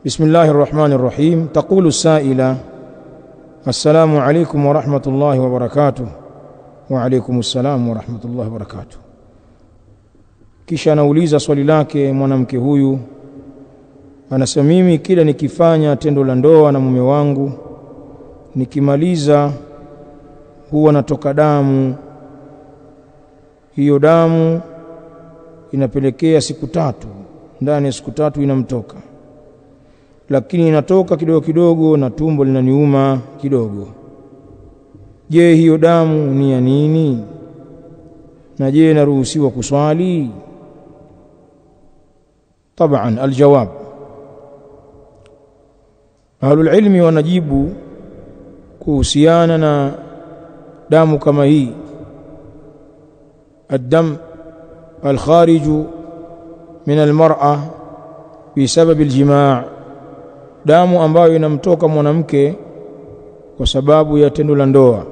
بسم الله الرحمن الرحيم. تقول السائلة: السلام عليكم ورحمة الله وبركاته. وعليكم السلام ورحمة الله وبركاته. Kisha anauliza swali lake mwanamke huyu, anasema mimi kila nikifanya tendo la ndoa na mume wangu, nikimaliza huwa natoka damu. Hiyo damu inapelekea siku 3, ndani ya siku 3 inamtoka, lakini inatoka kidogo kidogo na tumbo linaniuma kidogo. Je, hiyo damu ni ya nini? Na je, naruhusiwa kuswali? Taban, aljawab, ahlul ilmi wanajibu kuhusiana na damu kama hii, الدم الخارج من المرأة بسبب الجماع, damu ambayo inamtoka mwanamke kwa sababu ya tendo la ndoa.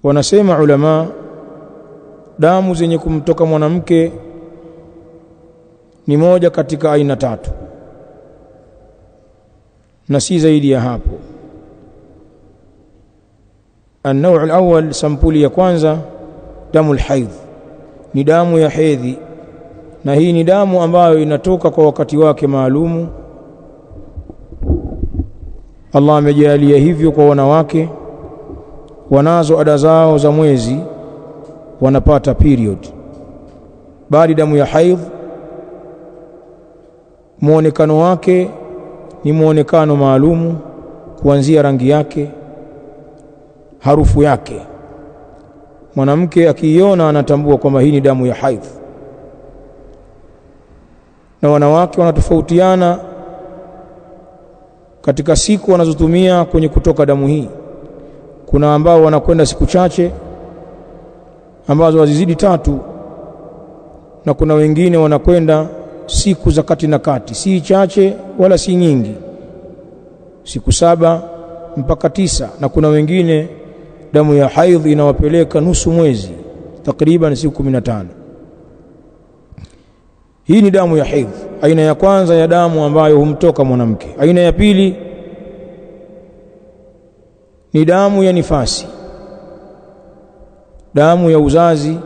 Wanasema ulama, damu zenye kumtoka mwanamke ni moja katika aina 3 na si zaidi ya hapo. النوع الأول, sampuli ya kwanza, damu alhaidh, ni damu ya hedhi, na hii ni damu ambayo inatoka kwa wakati wake maalumu. Allah amejalia hivyo kwa wanawake, wanazo ada zao za mwezi, wanapata period. Bali damu ya haidh muonekano wake ni muonekano maalumu, kuanzia rangi yake, harufu yake. Mwanamke akiiona anatambua kwamba hii ni damu ya haidh. Na wanawake wanatofautiana katika siku wanazotumia kwenye kutoka damu hii. Kuna ambao wanakwenda siku chache ambazo hazizidi 3, na kuna wengine wanakwenda siku za kati na kati, si chache wala si nyingi, siku 7 mpaka 9, na kuna wengine damu ya haidh inawapeleka nusu mwezi, takriban siku 15. Hii ni damu ya haidh, aina ya kwanza ya damu ambayo humtoka mwanamke. Aina ya pili ni damu ya nifasi, damu ya uzazi.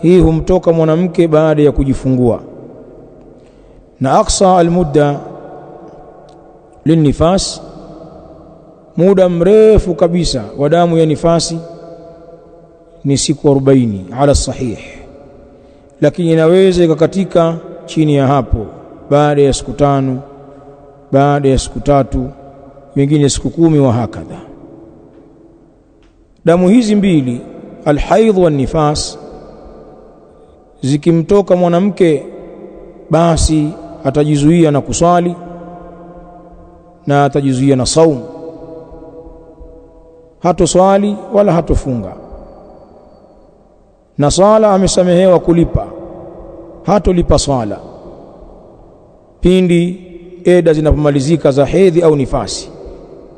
Hii humtoka mwanamke baada ya kujifungua, na aqsa almudda linnifas, muda mrefu kabisa wa damu ya nifasi ni siku 40 ala sahih, lakini inaweza ikakatika chini ya hapo, baada ya siku 5, baada ya siku 3, wengine siku 10 wa hakadha. Damu hizi mbili, alhaidh wa nifas, zikimtoka mwanamke, basi atajizuia na kuswali na atajizuia na saum. Hatoswali wala hatofunga, na swala amesamehewa kulipa, hatolipa swala pindi eda zinapomalizika za hedhi au nifasi.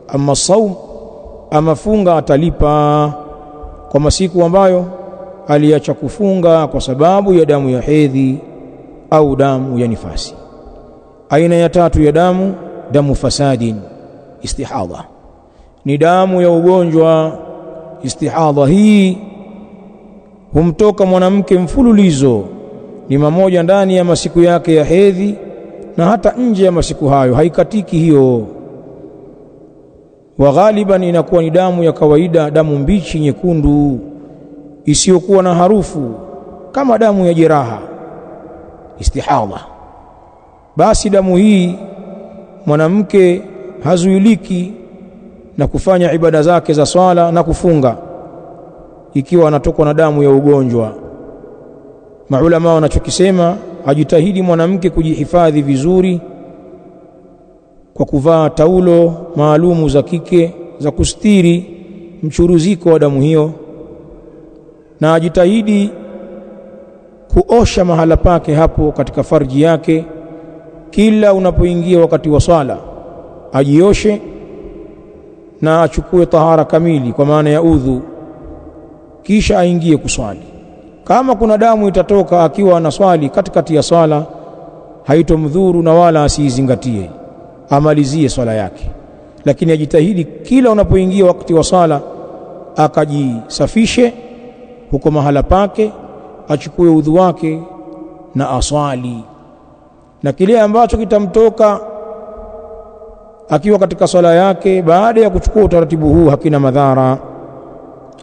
Ama saum, ama funga, atalipa kwa masiku ambayo aliacha kufunga kwa sababu ya damu ya hedhi au damu ya nifasi. Aina ya 3 ya damu, damu fasadin, istihadha, ni damu ya ugonjwa istihadha. Hii humtoka mwanamke mfululizo, ni mamoja ndani ya masiku yake ya hedhi na hata nje ya masiku hayo, haikatiki hiyo. Wa ghaliban inakuwa ni damu ya kawaida, damu mbichi nyekundu isiyokuwa na harufu, kama damu ya jeraha, istihadha. Basi damu hii mwanamke hazuiliki na kufanya ibada zake za swala na kufunga ikiwa anatokwa na damu ya ugonjwa. Maulama wanachokisema, ajitahidi mwanamke kujihifadhi vizuri kwa kuvaa taulo maalumu za kike za kustiri mchuruziko wa damu hiyo, na ajitahidi kuosha mahala pake hapo katika farji yake kila unapoingia wakati wa swala, ajioshe na achukue tahara kamili kwa maana ya udhu, kisha aingie kuswali. Kama kuna damu itatoka akiwa anaswali katikati ya swala, haitomdhuru na wala asiizingatie, amalizie swala yake. Lakini ajitahidi kila unapoingia wakati wa sala akajisafishe huko mahala pake, achukue udhu wake na aswali, na kile ambacho kitamtoka akiwa katika swala yake baada ya kuchukua utaratibu huu hakina madhara.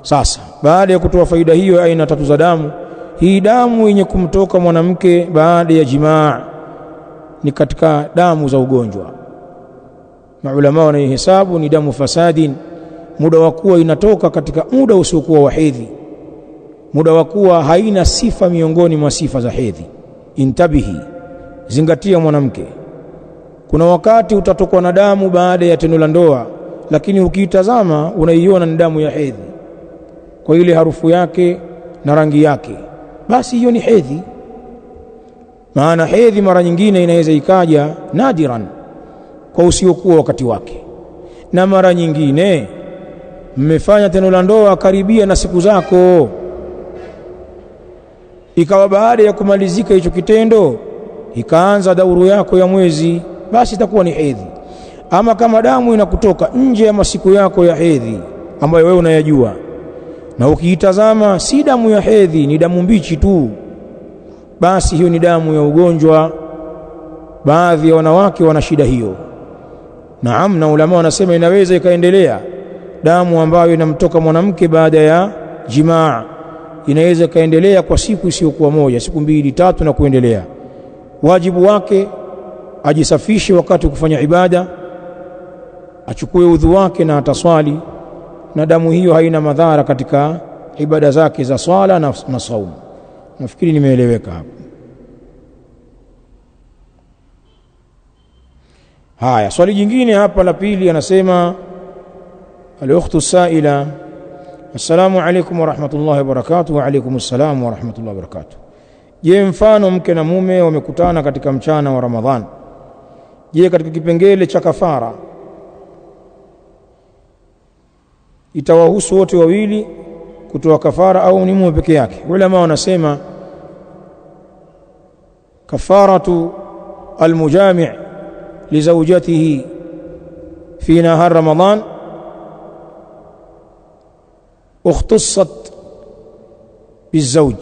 Sasa baada ya kutoa faida hiyo aina tatu za damu, hii damu yenye kumtoka mwanamke baada ya jimaa ni katika damu za ugonjwa. Maulama wanaihesabu ni damu fasadin, muda wa kuwa inatoka katika muda usiokuwa wa hedhi, muda wa kuwa haina sifa miongoni mwa sifa za hedhi. Intabihi, zingatia mwanamke, kuna wakati utatokwa na damu baada ya tendo la ndoa, lakini ukiitazama unaiona ni damu ya hedhi kwa ile harufu yake na rangi yake, basi hiyo ni hedhi. Maana hedhi mara nyingine inaweza ikaja nadiran kwa usiokuwa wakati wake, na mara nyingine mmefanya tendo la ndoa karibia na siku zako, ikawa baada ya kumalizika hicho kitendo ikaanza dauru yako ya mwezi, basi itakuwa ni hedhi. Ama kama damu inakutoka nje ya masiku yako ya hedhi ambayo wewe unayajua, na ukiitazama si damu ya hedhi, ni damu mbichi tu, basi hiyo ni damu ya ugonjwa. Baadhi ya wanawake wana shida hiyo. Naam, na ulama wanasema inaweza ikaendelea. Damu ambayo inamtoka mwanamke baada ya jimaa inaweza ikaendelea kwa siku isiyokuwa moja, siku 2, 3 na kuendelea. Wajibu wake ajisafishe wakati wa kufanya ibada, achukue udhu wake na ataswali, na damu hiyo haina madhara katika ibada zake za swala na saumu. Nafikiri nimeeleweka hapo. Haya, swali jingine hapa la pili, anasema al-ukhtu saila, assalamu alaykum wa rahmatullahi wa barakatuh. Wa alaykum assalam wa rahmatullahi wa barakatuh. Je, mfano mke na mume wamekutana katika mchana wa Ramadhan, je, katika kipengele cha kafara itawahusu wote wawili kutoa kafara au ni mume peke yake? Ulama wanasema kafaratu almujami' li zawjatihi fi nahar Ramadan ukhtassat bizawj.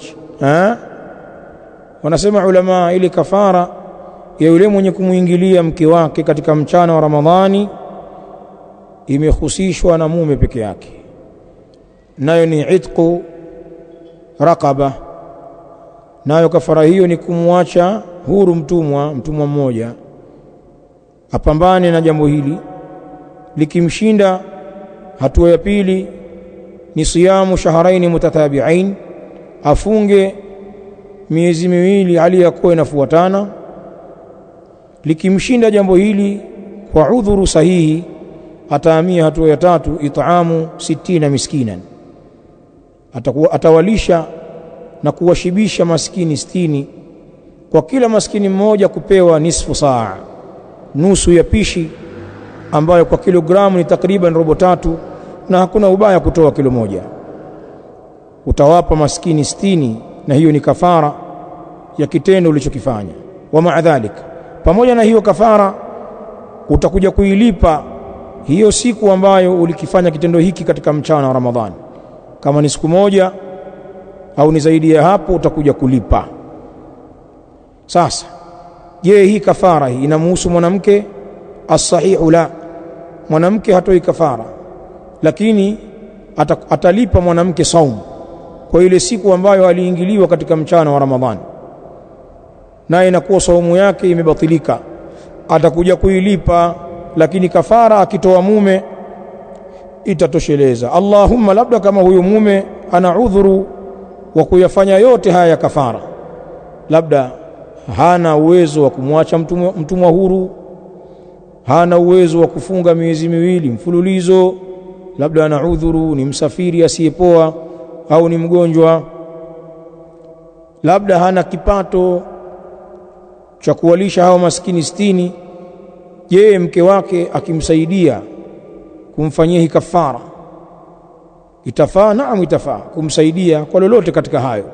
Wanasema ulama ili kafara ya yule mwenye kumuingilia mke wake katika mchana wa Ramadhani imehusishwa na mume peke yake, nayo ni itqu raqaba. Nayo kafara hiyo ni kumwacha huru mtumwa mmoja, apambane na jambo hili. Likimshinda, hatua ya pili ni siyamu shahrain mutatabi'ain, afunge miezi miwili hali ya kuwa inafuatana. Likimshinda jambo hili kwa udhuru sahihi, atahamia hatua ya tatu, it'amu 60 miskinan, atawalisha na kuwashibisha maskini 60, kwa kila maskini mmoja kupewa nisfu saa, nusu ya pishi, ambayo kwa kilogramu ni takriban robo 3, na hakuna ubaya kutoa kilo moja. Utawapa maskini 60, na hiyo ni kafara ya kitendo ulichokifanya. Wa maadhalika, pamoja na hiyo kafara utakuja kuilipa hiyo siku ambayo ulikifanya kitendo hiki katika mchana wa Ramadhani. Kama ni siku moja au ni zaidi ya hapo, utakuja kulipa. Sasa je, hii kafara hii inamhusu mwanamke? As-sahihu la, mwanamke hatoi kafara, lakini atalipa mwanamke saumu kwa ile siku ambayo aliingiliwa katika mchana wa Ramadhani, naye inakuwa saumu yake imebatilika, atakuja kuilipa. Lakini kafara akitoa mume itatosheleza. Allahumma, labda kama huyo mume ana udhuru wa kuyafanya yote haya ya kafara, labda hana uwezo wa kumwacha mtumwa huru, hana uwezo wa kufunga miezi miwili mfululizo, labda ana udhuru, ni msafiri asiyepoa au ni mgonjwa, labda hana kipato cha kuwalisha hao maskini 60. Je, mke wake akimsaidia kumfanyia hii kafara itafaa? Naam, itafaa kumsaidia kwa lolote katika hayo,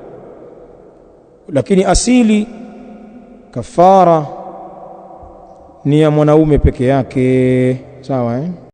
lakini asili kafara ni ya mwanaume peke yake. Sawa eh?